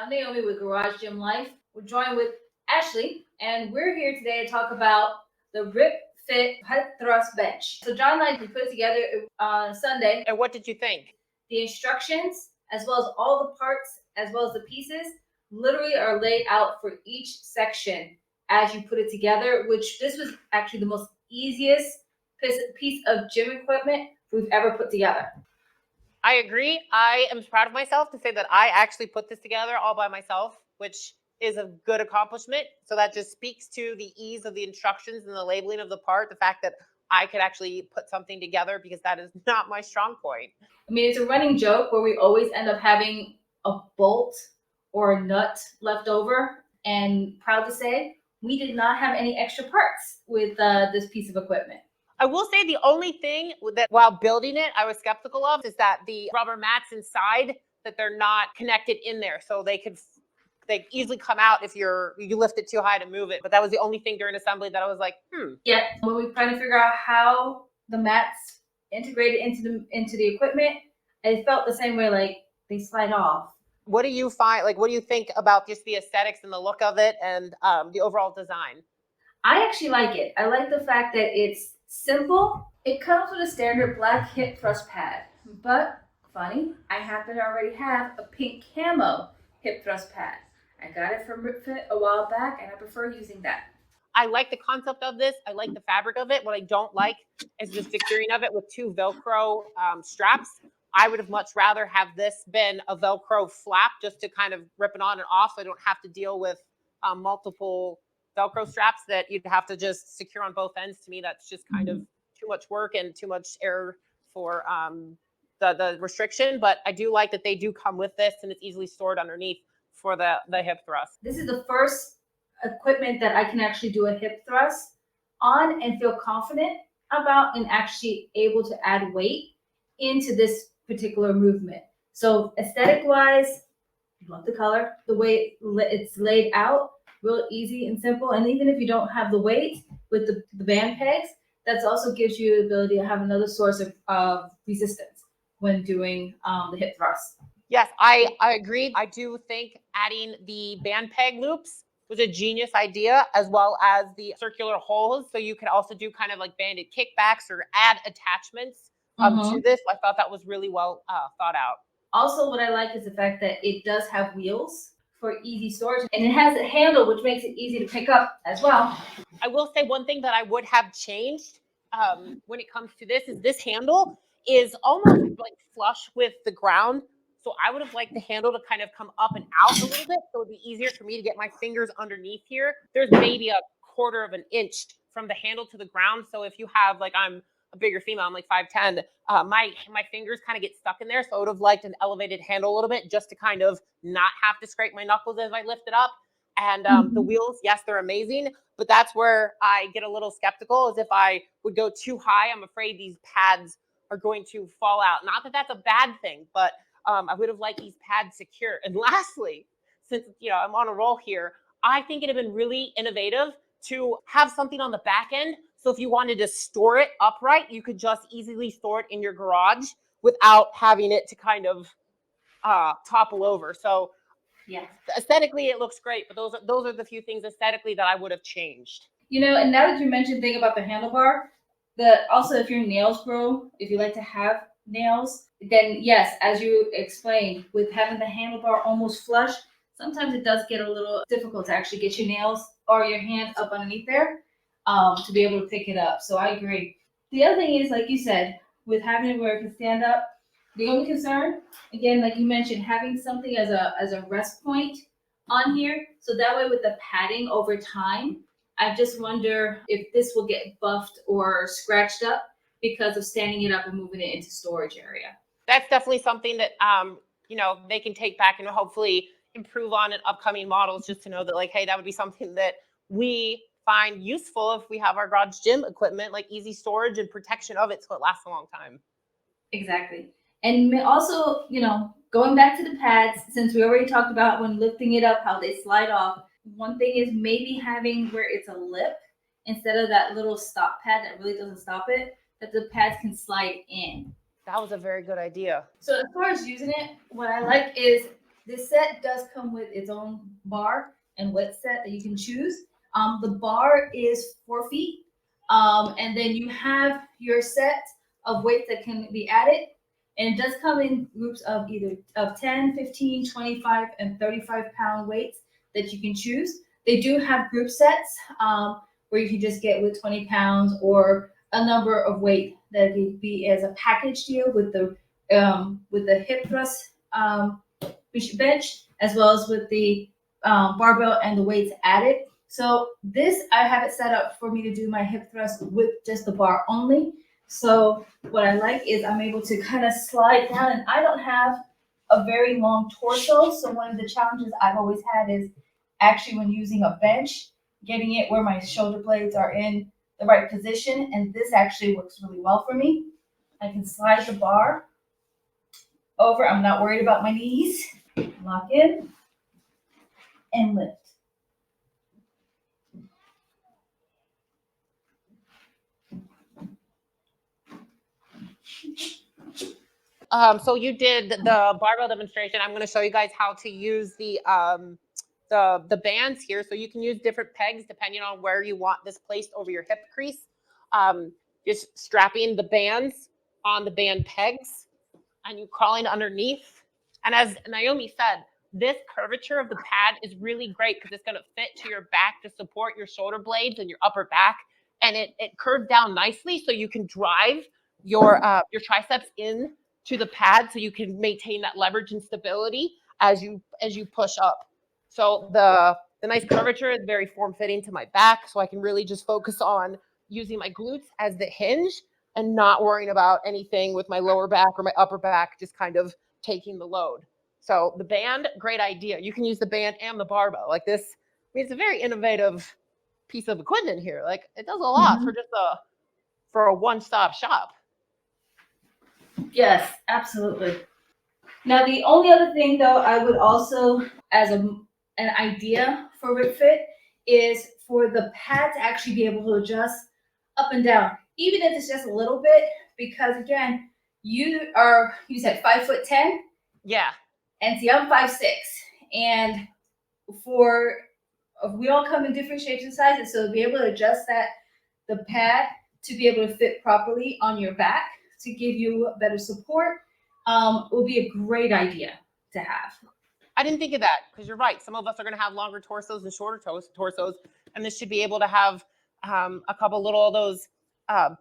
I'm Naomi with Garage Gym Life. We're joined with Ashley, and we're here today to talk about the RitFit Hip Thrust Bench. So John and I put it together on Sunday. And what did you think? The instructions, as well as all the parts, as well as the pieces, literally are laid out for each section as you put it together, which this was actually the most easiest piece of gym equipment we've ever put together. I agree. I am proud of myself to say that I actually put this together all by myself, which is a good accomplishment. So that just speaks to the ease of the instructions and the labeling of the part, the fact that I could actually put something together, because that is not my strong point. I mean, it's a running joke where we always end up having a bolt or a nut left over. And proud to say, we did not have any extra parts with this piece of equipment. I will say the only thing that while building it, I was skeptical of is that the rubber mats inside, that they're not connected in there. So they easily come out if you lift it too high to move it. But that was the only thing during assembly that I was like, Yeah, when we trying to figure out how the mats integrated into the equipment, it felt the same way, like they slide off. What do you find, like, what do you think about just the aesthetics and the look of it and the overall design? I actually like it. I like the fact that it's simple. It comes with a standard black hip thrust pad, but funny, I happen to already have a pink camo hip thrust pad. I got it from RitFit a while back, and I prefer using that. I like the concept of this. I like the fabric of it. What I don't like is the securing of it with two Velcro straps. I would have much rather have this been a Velcro flap just to kind of rip it on and off. So I don't have to deal with multiple Velcro straps that you'd have to just secure on both ends. To me, that's just kind of too much work and too much error for the restriction. But I do like that they do come with this, and it's easily stored underneath for the hip thrust. This is the first equipment that I can actually do a hip thrust on and feel confident about, and actually able to add weight into this particular movement. So aesthetic wise, love the color, the way it's laid out, real easy and simple. And even if you don't have the weight with the band pegs, that also gives you the ability to have another source of resistance when doing the hip thrust. Yes, I agree. I do think adding the band peg loops was a genius idea, as well as the circular holes. So you could also do kind of like banded kickbacks or add attachments to this. I thought that was really well thought out. Also, what I like is the fact that it does have wheels for easy storage, and it has a handle, which makes it easy to pick up as well. I will say one thing that I would have changed when it comes to this is this handle is almost like flush with the ground. So I would have liked the handle to kind of come up and out a little bit, so it would be easier for me to get my fingers underneath here. There's maybe a quarter of an inch from the handle to the ground. So if you have, like, I'm a bigger female, I'm like 5'10", my fingers kind of get stuck in there. So I would have liked an elevated handle a little bit, just to kind of not have to scrape my knuckles as I lift it up. And the wheels, yes, they're amazing, but that's where I get a little skeptical, is if I would go too high, I'm afraid these pads are going to fall out. Not that that's a bad thing, but I would have liked these pads secure. And lastly, since I'm on a roll here, I think it'd have been really innovative to have something on the back end. So if you wanted to store it upright, you could just easily store it in your garage without having it to kind of topple over. So yeah, aesthetically it looks great, but those are the few things aesthetically that I would have changed. And now that you mentioned the thing about the handlebar, also if your nails grow, if you like to have nails, then yes, as you explained, with having the handlebar almost flush, sometimes it does get a little difficult to actually get your nails or your hands up underneath there to be able to pick it up. So I agree. The other thing is, like you said, with having it where it can stand up, the only concern, again, like you mentioned, having something as a rest point on here, so that way with the padding over time, I just wonder if this will get buffed or scratched up because of standing it up and moving it into storage area. That's definitely something that they can take back and hopefully improve on in upcoming models, just to know that, like, hey, that would be something that we find useful if we have our garage gym equipment, like easy storage and protection of it so it lasts a long time. Exactly. And also, going back to the pads, since we already talked about when lifting it up, how they slide off, one thing is maybe having where it's a lip instead of that little stop pad that really doesn't stop it, that the pads can slide in. That was a very good idea. So as far as using it, what I like is This set does come with its own bar and weight set that you can choose. The bar is 4 feet, and then you have your set of weights that can be added. And it does come in groups of either of 10, 15, 25, and 35-pound weights that you can choose. They do have group sets where you can just get with 20 pounds or a number of weight that could be as a package deal with the hip thrust bench as well as with the barbell and the weights added. So this I have it set up for me to do my hip thrust with just the bar only. So what I like is I'm able to kind of slide down, and I don't have a very long torso. So one of the challenges I've always had is actually when using a bench, getting it where my shoulder blades are in the right position. And this actually works really well for me. I can slide the bar over. I'm not worried about my knees. Lock in and lift. So you did the barbell demonstration. I'm going to show you guys how to use the bands here. So you can use different pegs depending on where you want this placed over your hip crease. Just strapping the bands on the band pegs and you crawling underneath. And as Naomi said, this curvature of the pad is really great because it's going to fit to your back to support your shoulder blades and your upper back. And it curves down nicely so you can drive your triceps in to the pad so you can maintain that leverage and stability as you push up. So the nice curvature is very form fitting to my back, so I can really just focus on using my glutes as the hinge and not worrying about anything with my lower back or my upper back, just kind of taking the load. So the band, great idea. You can use the band and the barbell like this. I mean, it's a very innovative piece of equipment here. Like it does a lot for just a one-stop shop. Yes, absolutely. Now, the only other thing, though, I would also, as an idea for RitFit, is for the pad to actually be able to adjust up and down, even if it's just a little bit, because again, you said 5'10", Yeah. and see, I'm 5'6", and for we all come in different shapes and sizes, so to be able to adjust the pad to be able to fit properly on your back to give you better support will be a great idea to have. I didn't think of that because you're right. Some of us are going to have longer torsos and shorter torsos, and this should be able to have a couple little of those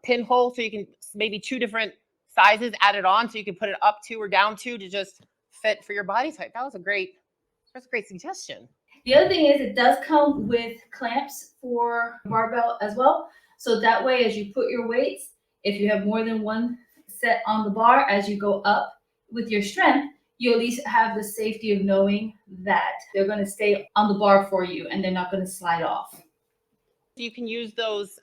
pinholes, so you can maybe two different sizes added on, so you can put it up to or down to just fit for your body type. That's a great suggestion. The other thing is it does come with clamps for barbell as well. So that way, as you put your weights, if you have more than one set on the bar, as you go up with your strength, you at least have the safety of knowing that they're going to stay on the bar for you and they're not going to slide off. You can use those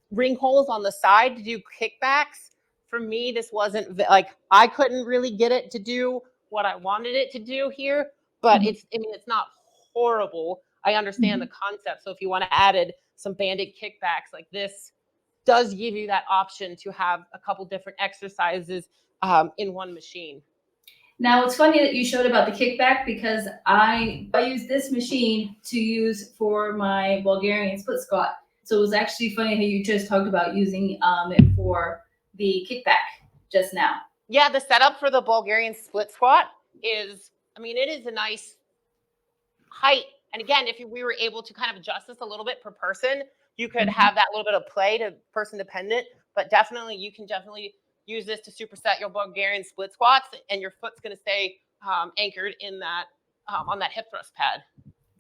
ring holes on the side to do kickbacks. For me, this wasn't like I couldn't really get it to do what I wanted it to do here, but it's not horrible. I understand the concept. So if you want to add some banded kickbacks, like this does give you that option to have a couple different exercises in one machine. Now, it's funny that you showed about the kickback because I use this machine to use for my Bulgarian split squat. So it was actually funny how you just talked about using it for the kickback just now. Yeah, the setup for the Bulgarian split squat is, I mean, it is a nice height. And again, if we were able to kind of adjust this a little bit per person, you could have that little bit of play to person dependent, but definitely you can use this to superset your Bulgarian split squats, and your foot's going to stay anchored in that on that hip thrust pad.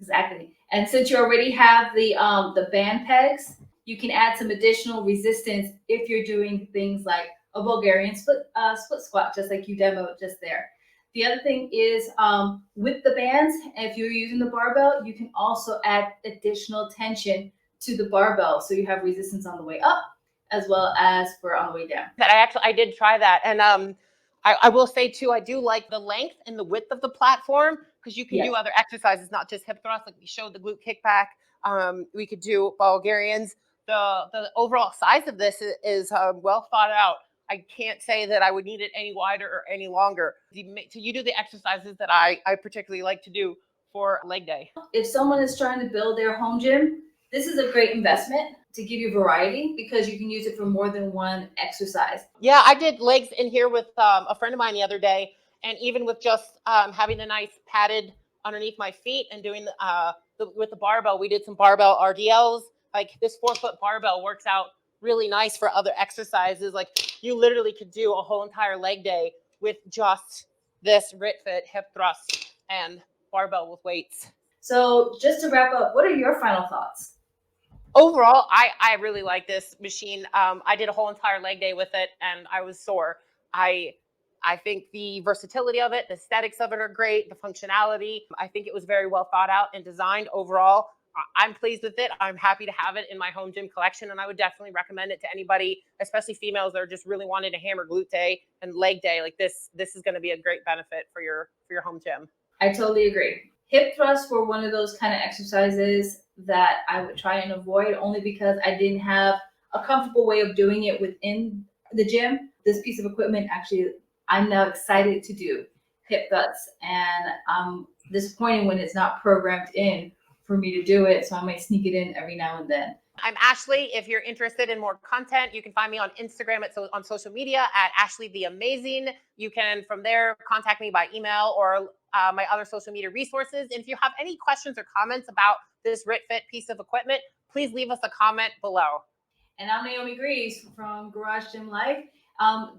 Exactly. And since you already have the band pegs, you can add some additional resistance if you're doing things like a Bulgarian split squat, just like you demoed just there. The other thing is with the bands, if you're using the barbell, you can also add additional tension to the barbell, so you have resistance on the way up as well as for on the way down. I did try that, and I will say too, I do like the length and the width of the platform because you can do other exercises, not just hip thrust. Like we showed the glute kickback. We could do Bulgarians. The overall size of this is well thought out. I can't say that I would need it any wider or any longer. So you do the exercises that I particularly like to do for leg day. If someone is trying to build their home gym, this is a great investment to give you variety because you can use it for more than one exercise. Yeah, I did legs in here with a friend of mine the other day, and even with just having the nice padded underneath my feet and doing with the barbell, we did some barbell RDLs. Like this 4-foot barbell works out really nice for other exercises. Like you literally could do a whole entire leg day with just this RitFit hip thrust and barbell with weights. So just to wrap up, what are your final thoughts? Overall, I really like this machine. I did a whole entire leg day with it, and I was sore. I I think the versatility of it, the aesthetics of it are great, the functionality. I think it was very well thought out and designed overall. I'm pleased with it. I'm happy to have it in my home gym collection, and I would definitely recommend it to anybody, especially females that are just really wanting to hammer glute day and leg day. Like this is going to be a great benefit for your home gym. I totally agree. Hip thrusts were one of those kind of exercises that I would try and avoid only because I didn't have a comfortable way of doing it within the gym. This piece of equipment actually, I'm now excited to do hip thrusts, and I'm disappointed when it's not programmed in for me to do it. So I might sneak it in every now and then. I'm Ashley. If you're interested in more content, you can find me on Instagram on social media at Ashley the Amazing. You can from there contact me by email or my other social media resources. And if you have any questions or comments about this RitFit piece of equipment, please leave us a comment below. And I'm Naomi Greaves from Garage Gym Life.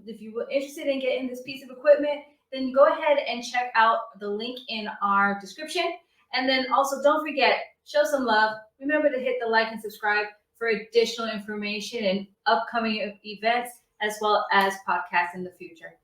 If you were interested in getting this piece of equipment, then go ahead and check out the link in our description. And then also don't forget, show some love. Remember to hit the like and subscribe for additional information and upcoming events as well as podcasts in the future.